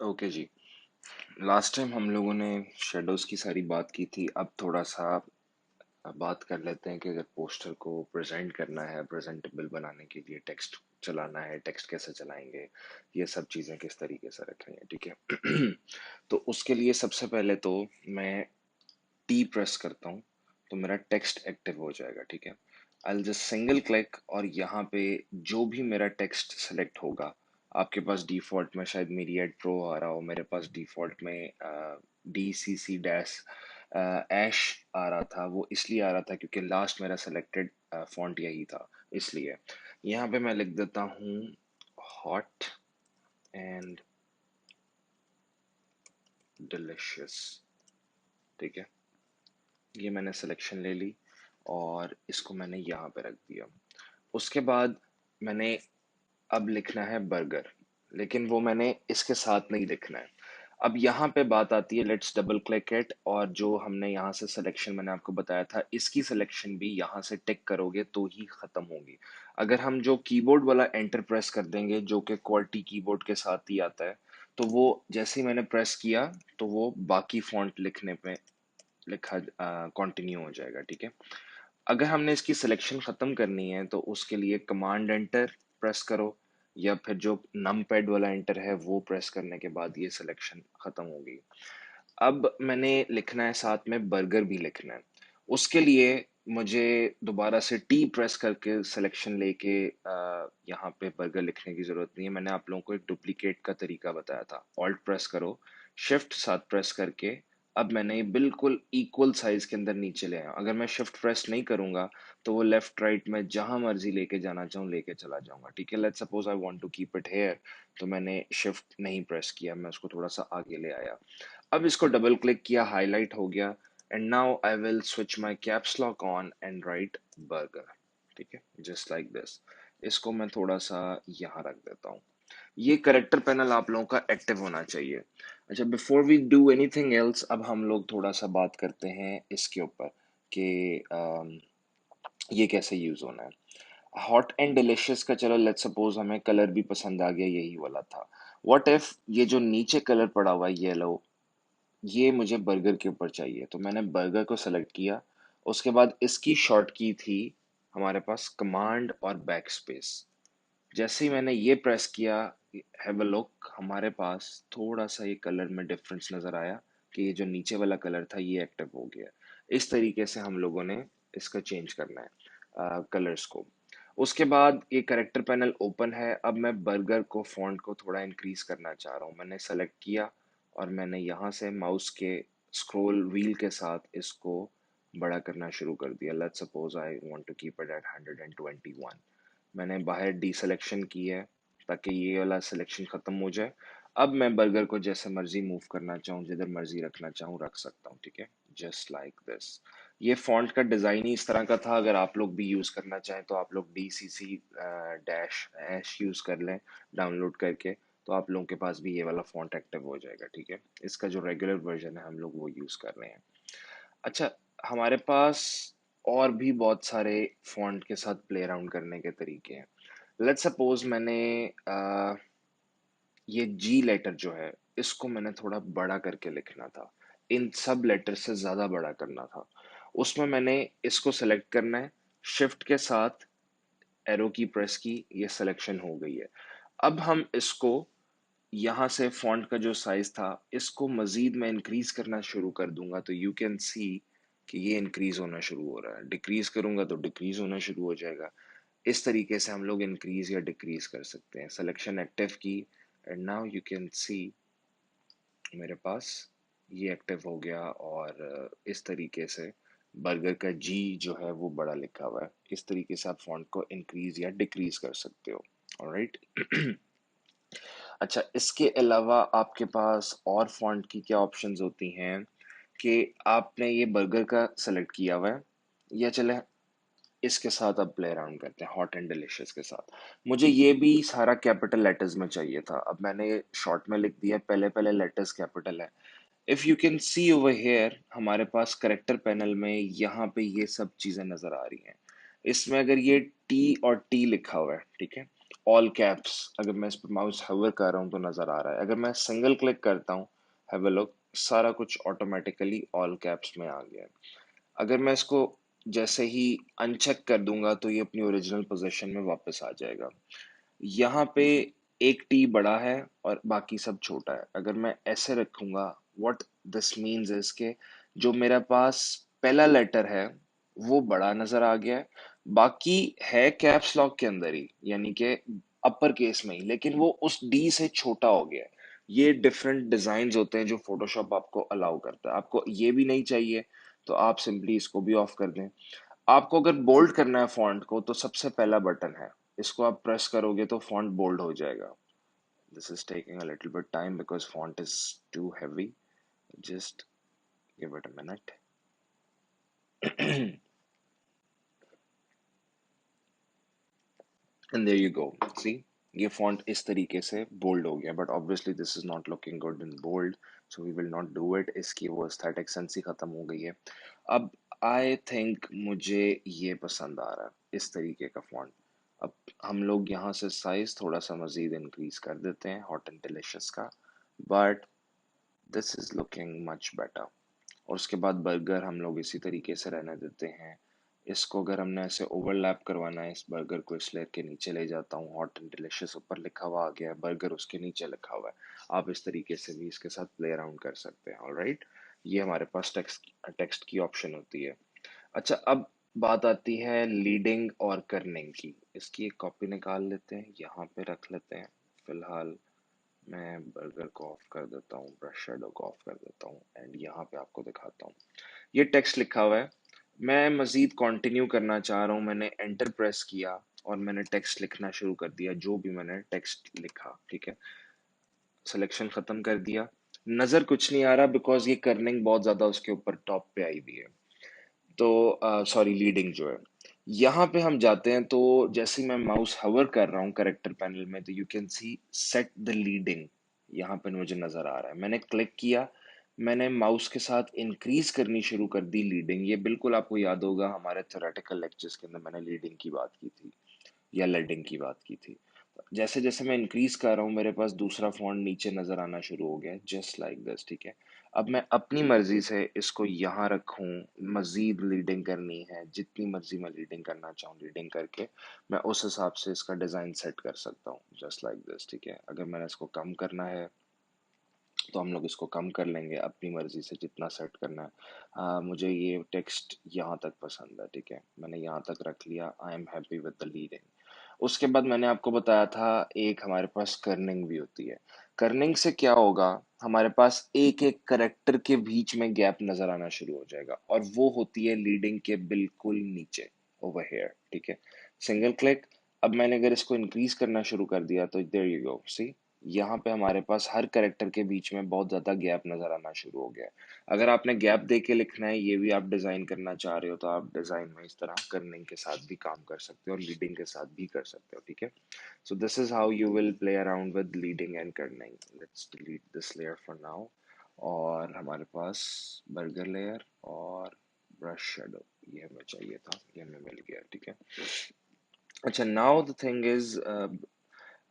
Okay जी। Last time हम लोगों ने शेडोज की सारी बात की थी। अब थोड़ा सा बात कर लेते हैं कि अगर पोस्टर को प्रेजेंट करना है, प्रेजेंटेबल बनाने के लिए टेक्स्ट चलाना है, टेक्स्ट कैसे चलाएंगे, ये सब चीज़ें किस तरीके से रखनी है, ठीक है। तो उसके लिए सबसे पहले तो मैं टी प्रेस करता हूँ तो मेरा टेक्स्ट एक्टिव हो जाएगा, ठीक है। आई जस्ट सिंगल क्लिक और यहाँ पे जो भी मेरा टेक्स्ट सेलेक्ट होगा, आपके पास डिफॉल्ट में शायद मेरी एड प्रो आ रहा हो, मेरे पास डिफॉल्ट में डी सी सी डैश ऐश आ रहा था। वो इसलिए आ रहा था क्योंकि लास्ट मेरा सेलेक्टेड फॉन्ट यही था, इसलिए यहाँ पे मैं लिख देता हूँ हॉट एंड डिलिशियस, ठीक है। ये मैंने सिलेक्शन ले ली और इसको मैंने यहाँ पे रख दिया। उसके बाद मैंने अब लिखना है बर्गर, लेकिन वो मैंने इसके साथ नहीं लिखना है। अब यहाँ पे बात आती है, लेट्स डबल क्लिक इट, और जो हमने यहाँ से सिलेक्शन मैंने आपको बताया था, इसकी सिलेक्शन भी यहाँ से टिक करोगे तो ही खत्म होगी। अगर हम जो कीबोर्ड वाला एंटर प्रेस कर देंगे, जो कि क्वालिटी कीबोर्ड के साथ ही आता है, तो वो जैसे ही मैंने प्रेस किया तो वो बाकी फॉन्ट लिखने पे लिखा कंटिन्यू हो जाएगा, ठीक है। अगर हमने इसकी सिलेक्शन खत्म करनी है तो उसके लिए कमांड एंटर प्रेस करो, या फिर जो नम पैड वाला एंटर है वो प्रेस करने के बाद ये सिलेक्शन खत्म होगी। अब मैंने लिखना है साथ में बर्गर भी लिखना है। उसके लिए मुझे दोबारा से टी प्रेस करके सिलेक्शन लेके यहाँ पे बर्गर लिखने की जरूरत नहीं है। मैंने आप लोगों को एक डुप्लीकेट का तरीका बताया था, ऑल्ट प्रेस करो, शिफ्ट साथ प्रेस करके। अब मैंने ये बिल्कुल इक्वल साइज के अंदर नीचे ले आया। अगर मैं शिफ्ट प्रेस नहीं करूंगा तो वो लेफ्ट राइट में जहां मर्जी लेके जाना चाहूँ लेके चला जाऊंगा, ठीक है। Let's suppose I want to keep it here, तो मैंने शिफ्ट नहीं प्रेस किया, मैं उसको थोड़ा सा आगे ले आया। अब इसको डबल क्लिक किया, हाईलाइट हो गया, and now I will switch my caps lock on and right burger, ठीक है, जस्ट लाइक दिस। इसको मैं थोड़ा सा यहाँ रख देता हूँ। ये करेक्टर पैनल आप लोगों का एक्टिव होना चाहिए। अच्छा, before we do anything else, अब हम लोग थोड़ा सा बात करते हैं इसके ऊपर कि ये कैसे यूज होना है। हॉट एंड डिलिशियस का चलो लेट्स सपोज हमें कलर भी पसंद आ गया, यही वाला था। व्हाट इफ ये जो नीचे कलर पड़ा हुआ है येलो, ये मुझे बर्गर के ऊपर चाहिए, तो मैंने बर्गर को सेलेक्ट किया। उसके बाद इसकी शॉर्ट की थी हमारे पास कमांड और बैक स्पेस। जैसे ही मैंने ये प्रेस किया, हैव अ लुक, हमारे पास थोड़ा सा ये कलर में डिफरेंस नजर आया कि ये जो नीचे वाला कलर था ये एक्टिव हो गया। इस तरीके से हम लोगों ने इसका चेंज करना है कलर्स को। उसके बाद ये करेक्टर पैनल ओपन है। अब मैं बर्गर को फॉन्ट को थोड़ा इंक्रीज करना चाह रहा हूँ। मैंने सेलेक्ट किया और मैंने यहाँ से माउस के स्क्रॉल व्हील के साथ इसको बड़ा करना शुरू कर दिया। Let's suppose I want to keep it at 121। मैंने बाहर डी सिलेक्शन की है ताकि ये वाला सिलेक्शन खत्म हो जाए। अब मैं बर्गर को जैसे मर्जी मूव करना चाहूँ, जिधर मर्जी रखना चाहूँ रख सकता हूँ, ठीक है, जस्ट लाइक दिस। ये फॉन्ट का डिजाइन ही इस तरह का था। अगर आप लोग भी यूज करना चाहें तो आप लोग डी सी सी डैश ऐश यूज कर लें डाउनलोड करके, तो आप लोगों के पास भी ये वाला फॉन्ट एक्टिव हो जाएगा, ठीक है। इसका जो रेगुलर वर्जन है हम लोग वो यूज कर रहे हैं। अच्छा, हमारे पास और भी बहुत सारे फॉन्ट के साथ प्ले अराउंड करने के तरीके हैं। लेट्स सपोज मैंने ये जी लेटर जो है इसको मैंने थोड़ा बड़ा करके लिखना था, इन सब लेटर से ज्यादा बड़ा करना था। उसमें मैंने इसको सेलेक्ट करना है, शिफ्ट के साथ एरो की प्रेस की, ये सिलेक्शन हो गई है। अब हम इसको यहाँ से फॉन्ट का जो साइज था इसको मजीद मैं इंक्रीज करना शुरू कर दूंगा, तो यू कैन सी कि ये इंक्रीज होना शुरू हो रहा है। डिक्रीज करूंगा तो डिक्रीज होना शुरू हो जाएगा। इस तरीके से हम लोग इंक्रीज या डिक्रीज कर सकते हैं। सिलेक्शन एक्टिव की एंड नाउ यू कैन सी मेरे पास ये एक्टिव हो गया, और इस तरीके से बर्गर का जी जो है वो बड़ा लिखा हुआ है। इस तरीके से आप फॉन्ट को इंक्रीज या डिक्रीज कर सकते हो। ऑलराइट। अच्छा, इसके अलावा आपके पास और फॉन्ट की क्या ऑप्शंस होती हैं कि आपने ये बर्गर का सेलेक्ट किया हुआ है, या चले इसके साथ अब प्ले अराउंड करते हैं हॉट एंड डिलिशियस के साथ। मुझे ये भी सारा कैपिटल लेटर्स में चाहिए था, अब मैंने शॉर्ट में लिख दिया, पहले पहले लेटर्स कैपिटल है। If you can C over here, हमारे पास करेक्टर पैनल में यहाँ पे ये सब चीजें नजर आ रही हैं। इसमें अगर ये टी और टी लिखा हुआ है, ठीक है, ऑल कैप्स, अगर मैं इस पर माउस हवर कर रहा हूँ तो नजर आ रहा है। अगर मैं सिंगल क्लिक करता हूँ, हैव अ लुक, सारा कुछ ऑटोमेटिकली ऑल कैप्स में आ गया है। अगर मैं इसको जैसे ही अनचेक कर दूंगा तो ये अपनी ओरिजिनल पोजीशन में वापस आ जाएगा। यहाँ पे एक टी बड़ा है और बाकी सब छोटा है। अगर मैं ऐसे रखूंगा, व्हाट दिस मीन्स इज के जो मेरे पास पहला लेटर है वो बड़ा नजर आ गया है, बाकी है कैप्स लॉक के अंदर ही, यानी कि अपर केस में ही, लेकिन वो उस डी से छोटा हो गया है। ये डिफरेंट डिजाइन होते हैं जो फोटोशॉप आपको अलाउ करता है। आपको ये भी नहीं चाहिए तो आप सिंपली इसको भी ऑफ कर दें। आपको अगर बोल्ड करना है फॉन्ट को तो सबसे पहला बटन है, इसको आप प्रेस करोगे तो फॉन्ट बोल्ड हो जाएगा। This is taking a little bit time because font is too heavy, just give it a minute. And there you go, see, ये फॉन्ट इस तरीके से बोल्ड हो गया, but obviously this is not looking good in bold, so we will not do it. इसकी वो aesthetic sense ही खत्म हो गई है। अब आई थिंक मुझे ये पसंद आ रहा है इस तरीके का फॉन्ट। अब हम लोग यहाँ से साइज थोड़ा सा मजीद इंक्रीज कर देते हैं हॉट एंड डिलिशियस का, but this is looking much better. और उसके बाद बर्गर हम लोग इसी तरीके से रहने देते हैं। इसको अगर हमने ऐसे ओवरलैप करवाना है, इस बर्गर को इस लेयर के नीचे ले जाता हूँ, हॉट एंड डिलिशियस ऊपर लिखा हुआ आ गया है, बर्गर उसके नीचे लिखा हुआ है। आप इस तरीके से भी इसके साथ प्ले अराउंड कर सकते हैं। ऑलराइट, ये हमारे पास टेक्स्ट टेक्स्ट की ऑप्शन होती है। अच्छा, अब बात आती है लीडिंग और कर्निंग की। इसकी एक कॉपी निकाल लेते हैं, यहाँ पे रख लेते हैं। फिलहाल मैं बर्गर को ऑफ कर देता हूँ, ब्रश शेडो को ऑफ कर देता हूँ, एंड यहाँ पे आपको दिखाता हूँ। ये टेक्स्ट लिखा हुआ है, मैं मजीद कंटिन्यू करना चाह रहा हूँ। मैंने एंटर प्रेस किया और मैंने टेक्स्ट लिखना शुरू कर दिया, जो भी मैंने टेक्स्ट लिखा, ठीक है। सिलेक्शन खत्म कर दिया, नजर कुछ नहीं आ रहा बिकॉज ये कर्निंग बहुत ज्यादा उसके ऊपर टॉप पे आई हुई है। तो सॉरी, लीडिंग जो है, यहाँ पे हम जाते हैं तो जैसे ही मैं माउस हवर कर रहा हूँ करेक्टर पैनल में तो you can C set the leading, यहाँ पे मुझे नजर आ रहा है। मैंने क्लिक किया, मैंने माउस के साथ इंक्रीज करनी शुरू कर दी लीडिंग। ये बिल्कुल आपको याद होगा हमारे थ्योरेटिकल लेक्चर्स के अंदर मैंने लीडिंग की बात की थी या लेडिंग की बात की थी। जैसे जैसे मैं इंक्रीज कर रहा हूँ मेरे पास दूसरा फॉन्ट नीचे नजर आना शुरू हो गया, जस्ट लाइक दिस, ठीक है। अब मैं अपनी मर्जी से इसको यहाँ रखूँ, मजीद लीडिंग करनी है, जितनी मर्जी मैं लीडिंग करना चाहूँ लीडिंग करके मैं उस हिसाब से इसका डिजाइन सेट कर सकता हूँ, जस्ट लाइक दिस, ठीक है। अगर मैंने इसको कम करना है तो हम लोग इसको कम कर लेंगे अपनी मर्जी से जितना सेट करना है। मुझे ये टेक्स्ट यहाँ तक पसंद है, ठीक है, मैंने यहाँ तक रख लिया। I am happy with the leading. उसके बाद मैंने आपको बताया था एक हमारे पास कर्निंग भी होती है। कर्निंग से क्या होगा, हमारे पास एक एक करेक्टर के बीच में गैप नजर आना शुरू हो जाएगा, और वो होती है लीडिंग के बिल्कुल नीचे, ओवर हेयर, ठीक है। सिंगल क्लिक, अब मैंने अगर इसको इंक्रीज करना शुरू कर दिया तो देयर यू गो, सी, यहाँ पे हमारे पास हर करेक्टर के बीच में बहुत ज्यादा गैप नजर आना शुरू हो गया है। अगर आपने गैप दे के लिखना है, ये भी आप डिजाइन करना चाह रहे हो, तो आप डिजाइन में इस तरह कर्निंग के साथ भी काम कर सकते हो और लीडिंग के साथ भी कर सकते हो, ठीक है। So this is how you will play around with leading and Corning. Let's delete this layer for now. और हमारे पास बर्गर लेयर और ब्रश शेडो, ये हमें चाहिए था, ये हमें मिल गया, ठीक है। अच्छा, नाउ द थिंग इज,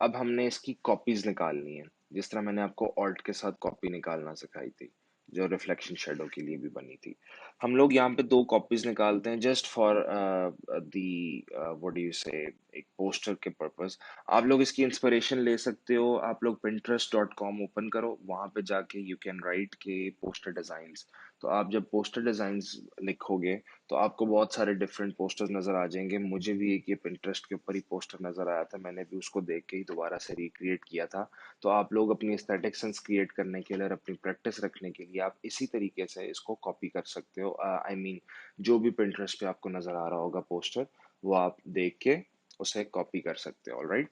अब हमने इसकी कॉपीज निकालनी है, जिस तरह मैंने आपको ऑल्ट के साथ कॉपी निकालना सिखाई थी, जो रिफ्लेक्शन शेडो के लिए भी बनी थी। हम लोग यहाँ पे दो कॉपीज निकालते हैं just for the what do you से, एक पोस्टर के पर्पस। आप लोग इसकी इंस्पिरेशन ले सकते हो, आप लोग pinterest.com ओपन करो, वहां पे जाके यू कैन राइट के पोस्टर डिजाइन्स। तो आप जब पोस्टर डिजाइन्स लिखोगे तो आपको बहुत सारे डिफरेंट पोस्टर्स नजर आ जाएंगे। मुझे भी एक ये पिंटरेस्ट के ऊपर ही पोस्टर नजर आया था, मैंने भी उसको देख के ही दोबारा से रिक्रिएट किया था। तो आप लोग अपनी एस्थेटिक सेंस क्रिएट करने के लिए और अपनी प्रैक्टिस रखने के लिए आप इसी तरीके से इसको कॉपी कर सकते हो। आई मीन जो भी पिंटरेस्ट पे आपको नजर आ रहा होगा पोस्टर, वो आप देख के उसे कॉपी कर सकते हो। Alright,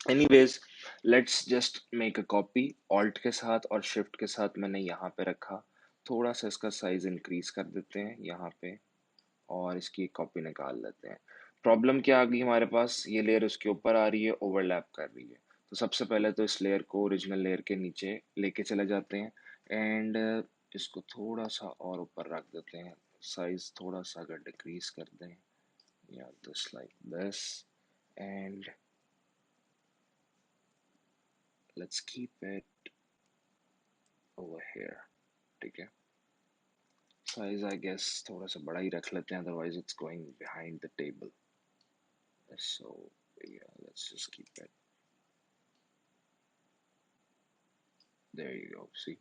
anyways, let's just make a copy. Alt के साथ और शिफ्ट के साथ मैंने यहाँ पे रखा, थोड़ा सा इसका साइज इंक्रीज कर देते हैं यहाँ पे, और इसकी एक कॉपी निकाल लेते हैं। प्रॉब्लम क्या आ गई हमारे पास, ये लेयर उसके ऊपर आ रही है, ओवरलैप कर रही है। तो सबसे पहले तो इस लेयर को ओरिजिनल लेयर के नीचे लेके चले जाते हैं, एंड इसको थोड़ा सा और ऊपर रख देते हैं, साइज थोड़ा सा अगर डिक्रीज कर दें, या this like this, and let's keep it over here, ठीक है। साइज आई गेस थोड़ा सा बड़ा ही रख लेते हैं, otherwise it's going behind the table, so yeah, let's just keep it, there you go, see।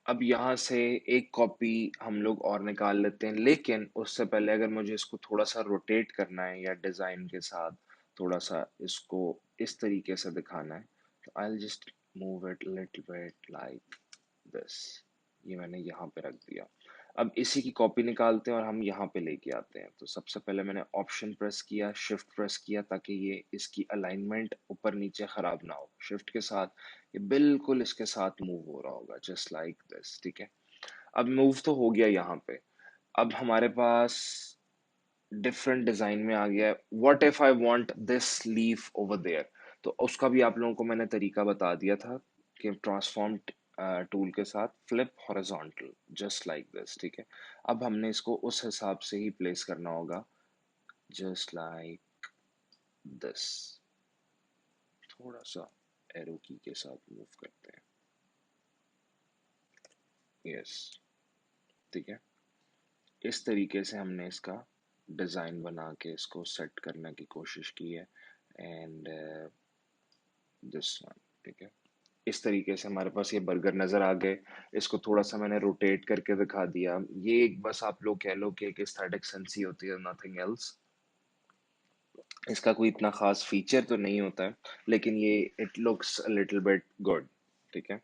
अब यहाँ से एक कॉपी हम लोग और निकाल लेते हैं, लेकिन उससे पहले अगर मुझे इसको थोड़ा सा रोटेट करना है या डिजाइन के साथ थोड़ा सा इसको इस तरीके से दिखाना है, तो I will just move it little bit like this. ये मैंने यहाँ पे रख दिया। अब इसी की कॉपी निकालते हैं और हम यहाँ पे लेके आते हैं। तो सबसे पहले मैंने ऑप्शन प्रेस किया, शिफ्ट प्रेस किया, ताकि ये इसकी अलाइनमेंट ऊपर नीचे खराब ना हो। शिफ्ट के साथ ये बिल्कुल इसके साथ मूव हो रहा होगा, जस्ट लाइक दिस, ठीक है। अब मूव तो हो गया यहाँ पे। अब हमारे पास डिफरेंट डिजाइन में आ गया है। What if I want this leaf over there, तो उसका भी आप लोगों को मैंने तरीका बता दिया था कि ट्रांसफॉर्म टूल के साथ flip horizontal, just like this, ठीक है। अब हमने इसको उस हिसाब से ही प्लेस करना होगा, जस्ट लाइक दिस। थोड़ा सा एरो की के साथ मूव करते हैं, यस, ठीक है। इस तरीके से हमने इसका डिज़ाइन बना के इसको सेट करने की कोशिश की है, एंड दिस वन, ठीक है। इस तरीके से हमारे पास ये बर्गर नज़र आ गए। इसको थोड़ा सा मैंने रोटेट करके दिखा दिया। ये एक बस आप लोग कह लो कि एक एस्थेटिक सेंस ही होती है, नथिंग एल्स। इसका कोई इतना खास फीचर तो नहीं होता है, लेकिन ये it looks a little bit good, ठीक है।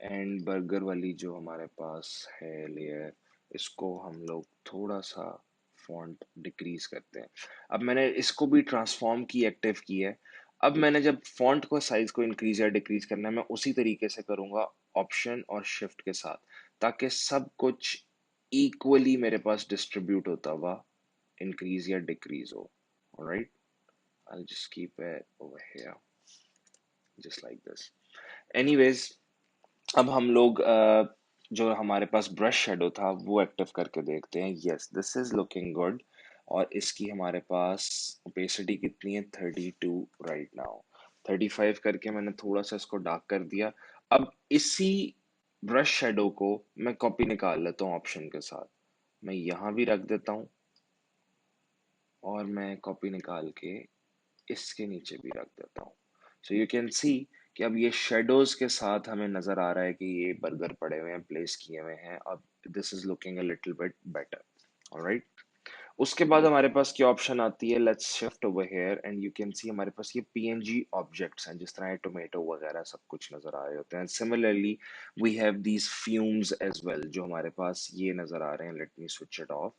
एंड बर्गर वाली जो हमारे पास है लेयर, इसको हम लोग थोड़ा सा फॉन्ट डिक्रीज करते हैं। अब मैंने इसको भी ट्रांसफॉर्म की, एक्टिव की है। अब मैंने जब फॉन्ट को साइज को इंक्रीज या डिक्रीज करना है, मैं उसी तरीके से करूंगा, ऑप्शन और शिफ्ट के साथ, ताकि सब कुछ इक्वली मेरे पास डिस्ट्रीब्यूट होता हुआ इंक्रीज या डिक्रीज हो। Alright, I just keep it over here just like this. Anyways, अब हम लोग जो हमारे पास ब्रश शेडो था वो एक्टिव करके देखते हैं। Yes, this is looking good. और इसकी हमारे पास ओपेसिटी कितनी है, 32 राइट नाउ। 35 करके मैंने थोड़ा सा इसको डार्क कर दिया। अब इसी ब्रश शेडो को मैं कॉपी निकाल लेता हूँ ऑप्शन के साथ। मैं यहाँ भी रख देता हूँ और मैं कॉपी निकाल के इसके नीचे भी रख देता हूँ। सो यू कैन सी कि अब ये शेडोज के साथ हमें नजर आ रहा है कि ये बर्गर पड़े हुए हैं, प्लेस किए हुए हैं। अब this is looking a little bit better. Alright, उसके बाद हमारे पास क्या ऑप्शन आती है, let's shift over here and you can सी हमारे पास ये पीएनजी ऑब्जेक्ट्स हैं, जिस तरह ये टोमेटो वगैरह सब कुछ नजर आ रहे होते हैं। Similarly we have these fumes as well, जो हमारे पास ये नजर आ रहे हैं। Let me switch it off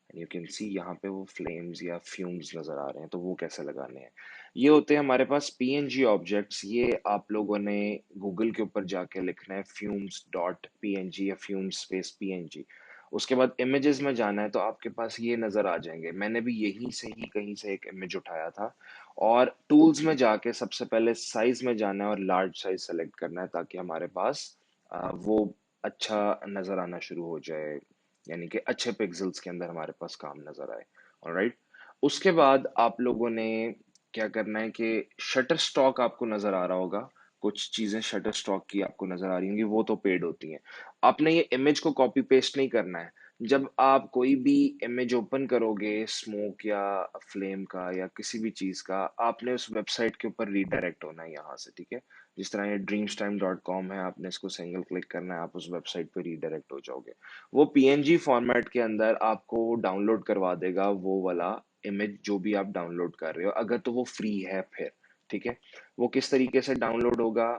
and you can see यहाँ पे वो फ्लेम्स या फ्यूम्स नजर आ रहे हैं। तो वो कैसे लगाने हैं, ये होते हैं हमारे पास पीएनजी ऑब्जेक्ट्स। ये आप लोगों ने गूगल के ऊपर जाके लिखना है फ्यूम्स डॉट पीएनजी या फ्यूम्स स्पेस पीएनजी। उसके बाद इमेजेस में जाना है, तो आपके पास ये नजर आ जाएंगे। मैंने भी यहीं से ही कहीं से एक इमेज उठाया था। और टूल्स में जाके सबसे पहले साइज में जाना है और लार्ज साइज सेलेक्ट करना है, ताकि हमारे पास वो अच्छा नजर आना शुरू हो जाए, यानी कि अच्छे पिक्सल्स के अंदर हमारे पास काम नजर आए। ऑलराइट, उसके बाद आप लोगों ने क्या करना है कि शटर स्टॉक आपको नजर आ रहा होगा। कुछ चीजें शटर स्टॉक की आपको नजर आ रही होंगी, वो तो पेड होती हैं। आपने ये इमेज को कॉपी पेस्ट नहीं करना है। जब आप कोई भी इमेज ओपन करोगे, स्मोक या फ्लेम का या किसी भी चीज का, आपने उस वेबसाइट के ऊपर रीडायरेक्ट होना है यहाँ से, ठीक है। जिस तरह ये dreamstime.com है, आपने इसको सिंगल क्लिक करना है, आप उस वेबसाइट पे रीडायरेक्ट हो जाओगे। वो पीएनजी फॉर्मेट के अंदर आपको डाउनलोड करवा देगा वो वाला इमेज जो भी आप डाउनलोड कर रहे हो, अगर तो वो फ्री है फिर, ठीक है। वो किस तरीके से डाउनलोड होगा,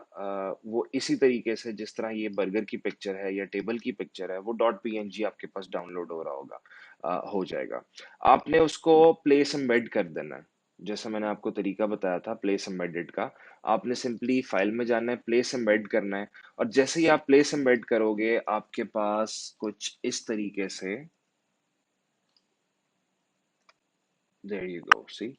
वो इसी तरीके से जिस तरह ये बर्गर की पिक्चर है या टेबल की पिक्चर है, वो डॉट पीएनजी आपके पास डाउनलोड हो रहा होगा, हो जाएगा। आपने उसको प्लेस एम्बेड कर देना है, जैसा मैंने आपको तरीका बताया था प्लेस एम्बेडेड का। आपने सिंपली फाइल में जाना है, प्लेस एम्बेड करना है, और जैसे ही आप प्लेस एम्बेड करोगे, आपके पास कुछ इस तरीके से, देयर यू गो, सी,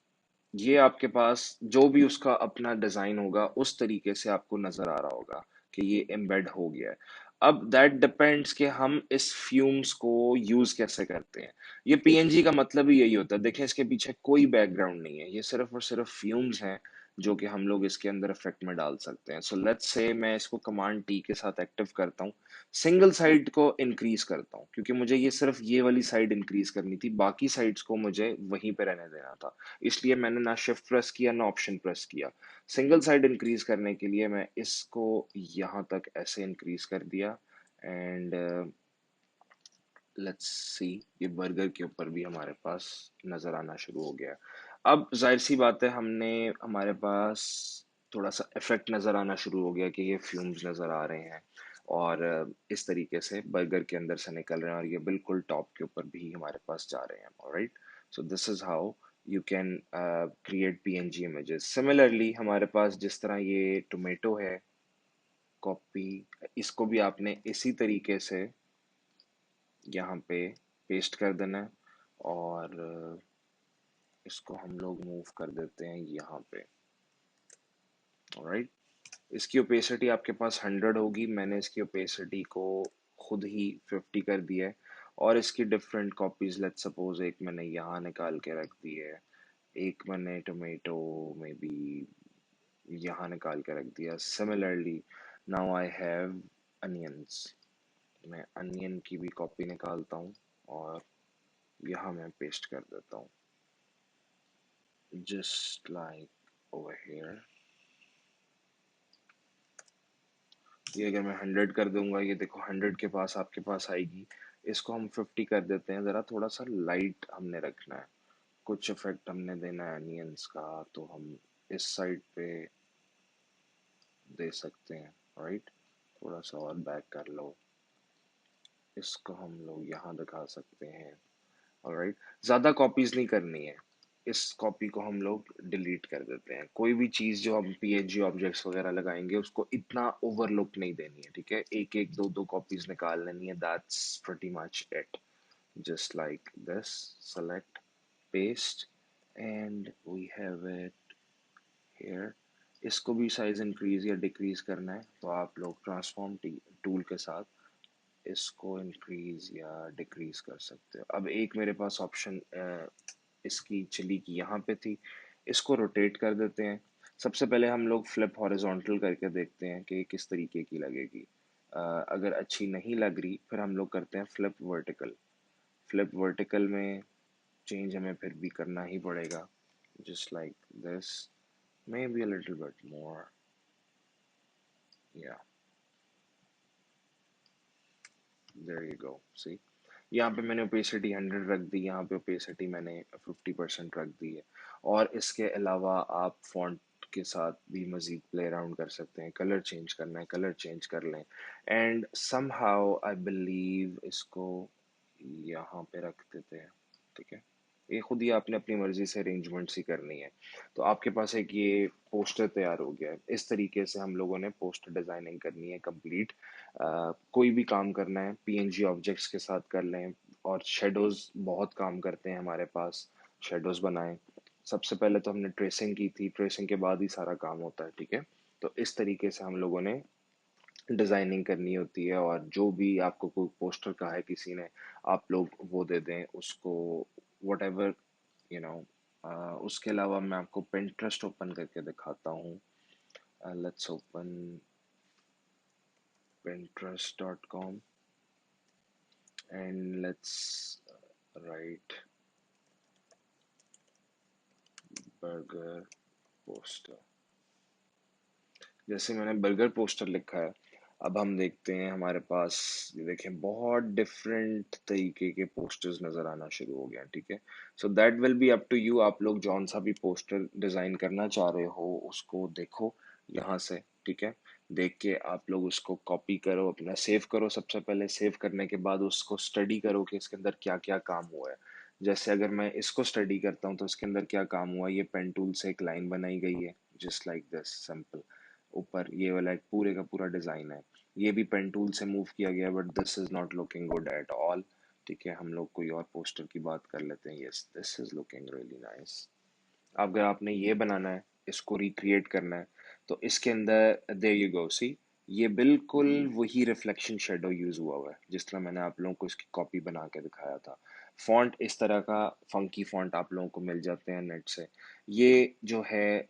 ये आपके पास जो भी उसका अपना डिजाइन होगा उस तरीके से आपको नजर आ रहा होगा कि ये एम्बेड हो गया है। अब दैट डिपेंड्स कि हम इस फ्यूम्स को यूज कैसे करते हैं। ये पीएनजी का मतलब ही यही होता है। देखें, इसके पीछे कोई बैकग्राउंड नहीं है, ये सिर्फ और सिर्फ फ्यूम्स हैं जो कि हम लोग इसके अंदर इफेक्ट में डाल सकते हैं। सो लेट्स से मैं इसको कमांड टी के साथ एक्टिव करता हूँ, सिंगल साइड को इंक्रीज करता हूँ क्योंकि मुझे ये सिर्फ ये वाली साइड इंक्रीज करनी थी, बाकी साइड्स को मुझे वहीं पे रहने देना था। इसलिए मैंने ना शिफ्ट प्रेस किया ना ऑप्शन प्रेस किया। सिंगल साइड इंक्रीज करने के लिए मैं इसको यहाँ तक ऐसे इंक्रीज कर दिया एंड लेट्स सी, ये बर्गर के ऊपर भी हमारे पास नजर आना शुरू हो गया। अब जाहिर सी बात है, हमने हमारे पास थोड़ा सा इफेक्ट नजर आना शुरू हो गया कि ये फ्यूम्स नजर आ रहे हैं और इस तरीके से बर्गर के अंदर से निकल रहे हैं और ये बिल्कुल टॉप के ऊपर भी हमारे पास जा रहे हैं। Alright, so this is how you can create PNG images. Similarly हमारे पास जिस तरह ये टोमेटो है, कॉपी, इसको भी आपने इसी तरीके से यहाँ पे पेस्ट कर देना है और इसको हम लोग मूव कर देते हैं यहाँ पे। ऑलराइट, इसकी ओपेसिटी आपके पास 100 होगी, मैंने इसकी ओपेसिटी को खुद ही 50 कर दिया है। और इसकी डिफरेंट कॉपीज, लेट्स सपोज एक मैंने यहाँ निकाल के रख दी है, एक मैंने टोमेटो में भी यहाँ निकाल के रख दिया। Similarly now I have onions, मैं अनियन की भी कॉपी निकालता हूँ और यहाँ मैं पेस्ट कर देता हूँ just like over here। ये अगर मैं 100 कर दूंगा, ये देखो 100 के पास आपके पास आएगी। इसको हम 50 कर देते हैं, ज़रा थोड़ा सा लाइट हमने रखना है, कुछ इफेक्ट हमने देना है अनियंस का, तो हम इस साइड पे दे सकते हैं। राइट, थोड़ा सा और बैक कर लो, इसको हम लोग यहाँ दिखा सकते हैं। ऑलराइट, ज़्यादा कॉपीज नहीं करनी है, इस कॉपी को हम लोग डिलीट कर देते हैं। कोई भी चीज़ जो हम पीएनजी ऑब्जेक्ट्स वगैरह लगाएंगे उसको इतना ओवरलुक नहीं देनी है, ठीक है, एक एक दो दो कॉपीज निकाल लेनी है। That's pretty much it, just like this, select, paste and we have it here. इसको भी साइज इंक्रीज या डिक्रीज करना है तो आप लोग ट्रांसफॉर्म टूल के साथ इसको इंक्रीज या डिक्रीज कर सकते हो। अब एक मेरे पास ऑप्शन इसकी चिली की यहाँ पे थी, इसको रोटेट कर देते हैं। सबसे पहले हम लोग फ्लिप हॉरिजॉन्टल करके देखते हैं कि किस तरीके की लगेगी। अगर अच्छी नहीं लग रही फिर हम लोग करते हैं फ्लिप वर्टिकल। फ्लिप वर्टिकल में चेंज हमें फिर भी करना ही पड़ेगा, just like this, may be a little bit more, या देयर यू गो, सी। यहाँ पे मैंने ओपेसिटी 100 रख दी, यहाँ पे ओपेसिटी मैंने 50% रख दी है। और इसके अलावा आप फॉन्ट के साथ भी मज़ीद प्ले अराउंड कर सकते हैं, कलर चेंज करना है कलर चेंज कर लें। एंड समहाउ आई बिलीव इसको यहाँ पे रख देते हैं, ठीक है। ये खुद ही आपने अपनी मर्जी से अरेंजमेंट्स ही करनी है। तो आपके पास एक ये पोस्टर तैयार हो गया है। इस तरीके से हम लोगों ने पोस्टर डिजाइनिंग करनी है कंप्लीट। कोई भी काम करना है पीएनजी ऑब्जेक्ट्स के साथ कर लें। और शेडोज बहुत काम करते हैं हमारे पास, शेडोज बनाएं। सबसे पहले तो हमने ट्रेसिंग की थी, ट्रेसिंग के बाद ही सारा काम होता है, ठीक है। तो इस तरीके से हम लोगों ने डिजाइनिंग करनी होती है। और जो भी आपको कोई पोस्टर का है किसी ने, आप लोग वो दे दें उसको, वट एवर यू नो। उसके अलावा मैं आपको पिंटरेस्ट ओपन करके दिखाता हूँ। Let's open pinterest.com and let's write burger poster। जैसे मैंने बर्गर पोस्टर लिखा है, अब हम देखते हैं हमारे पास, ये देखें बहुत डिफरेंट तरीके के पोस्टर्स नजर आना शुरू हो गया, ठीक है। So that will be up to you, आप लोग जौन सा भी पोस्टर डिजाइन करना चाह रहे हो उसको देखो यहाँ से, ठीक है। देख के आप लोग उसको कॉपी करो, अपना सेव करो। सबसे पहले सेव करने के बाद उसको स्टडी करो कि इसके अंदर क्या क्या काम हुआ है। जैसे अगर मैं इसको स्टडी करता हूँ तो इसके अंदर क्या काम हुआ, ये पेन टूल से एक लाइन बनाई गई है, जस्ट लाइक दिस, सिंपल। ऊपर ये वाला एक पूरे का पूरा डिजाइन है, ये भी पेन टूल से मूव किया गया, but this is not looking good at all, ठीक है। हम लोग कोई और पोस्टर की बात कर लेते हैं। Yes, this is looking really nice. अगर आपने ये बनाना है, इसको रिक्रिएट करना है, तो इसके अंदर देयर यू गो, सी, ये बिल्कुल वही रिफ्लेक्शन शेडो यूज हुआ है जिस तरह मैंने आप लोगों को इसकी कॉपी बना के दिखाया था। फॉन्ट इस तरह का फंकी फॉन्ट आप लोगों को मिल जाते हैं नेट से। ये जो है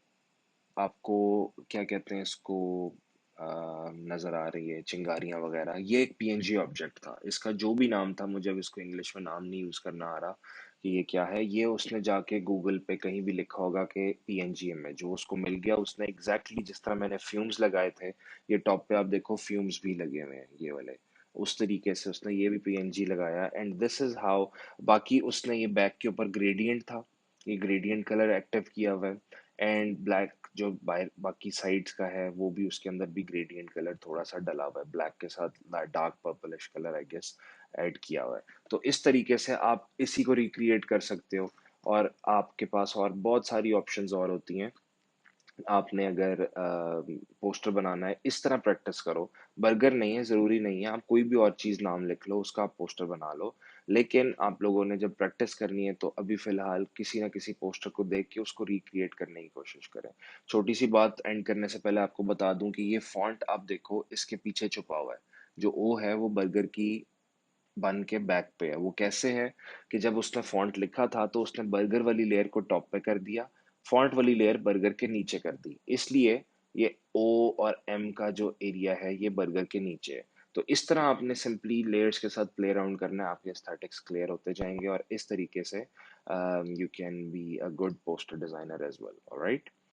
आपको क्या कहते हैं इसको, नजर आ रही है चिंगारियां वगैरह, ये एक पीएनजी ऑब्जेक्ट था। इसका जो भी नाम था, मुझे अब इसको इंग्लिश में नाम नहीं यूज करना आ रहा कि ये क्या है। ये उसने जाके गूगल पे कहीं भी लिखा होगा कि पीएनजी इमेज, जो उसको मिल गया उसने एग्जैक्टली जिस तरह मैंने फ्यूम्स लगाए थे, ये टॉप पे आप देखो फ्यूम्स भी लगे हुए हैं ये वाले, उस तरीके से उसने ये भी पीएनजी लगाया। एंड दिस इज हाउ, बाकी उसने ये बैक के ऊपर ग्रेडियंट था, ये ग्रेडियंट कलर एक्टिव किया हुआ है। एंड ब्लैक जो बाकी साइड्स का है वो भी उसके अंदर भी ग्रेडियंट कलर थोड़ा सा डला हुआ है, ब्लैक के साथ dark purplish colour I guess add किया हुआ है। तो इस तरीके से आप इसी को रिक्रिएट कर सकते हो। और आपके पास और बहुत सारी ऑप्शंस और होती हैं। आपने अगर पोस्टर बनाना है, इस तरह प्रैक्टिस करो। बर्गर नहीं है, ज़रूरी नहीं है, आप कोई भी और चीज़ नाम लिख लो, उसका आप पोस्टर बना लो। लेकिन आप लोगों ने जब प्रैक्टिस करनी है तो अभी फ़िलहाल किसी ना किसी पोस्टर को देख के उसको रिक्रिएट करने की कोशिश करें। छोटी सी बात एंड करने से पहले आपको बता दूं कि ये फॉन्ट आप देखो इसके पीछे छुपा हुआ है। जो ओ है वो बर्गर की बन के बैक पे है। वो कैसे है कि जब उसने फॉन्ट लिखा था तो उसने बर्गर वाली लेयर को टॉप पे कर दिया, फॉन्ट वाली लेयर बर्गर के नीचे कर दी, इसलिए ये ओ और एम का जो एरिया है ये बर्गर के नीचे है। तो इस तरह आपने सिंपली लेयर्स के साथ प्ले अराउंड करना है, आपके एस्थेटिक्स क्लियर होते जाएंगे और इस तरीके से you can be a good poster designer as well. Alright.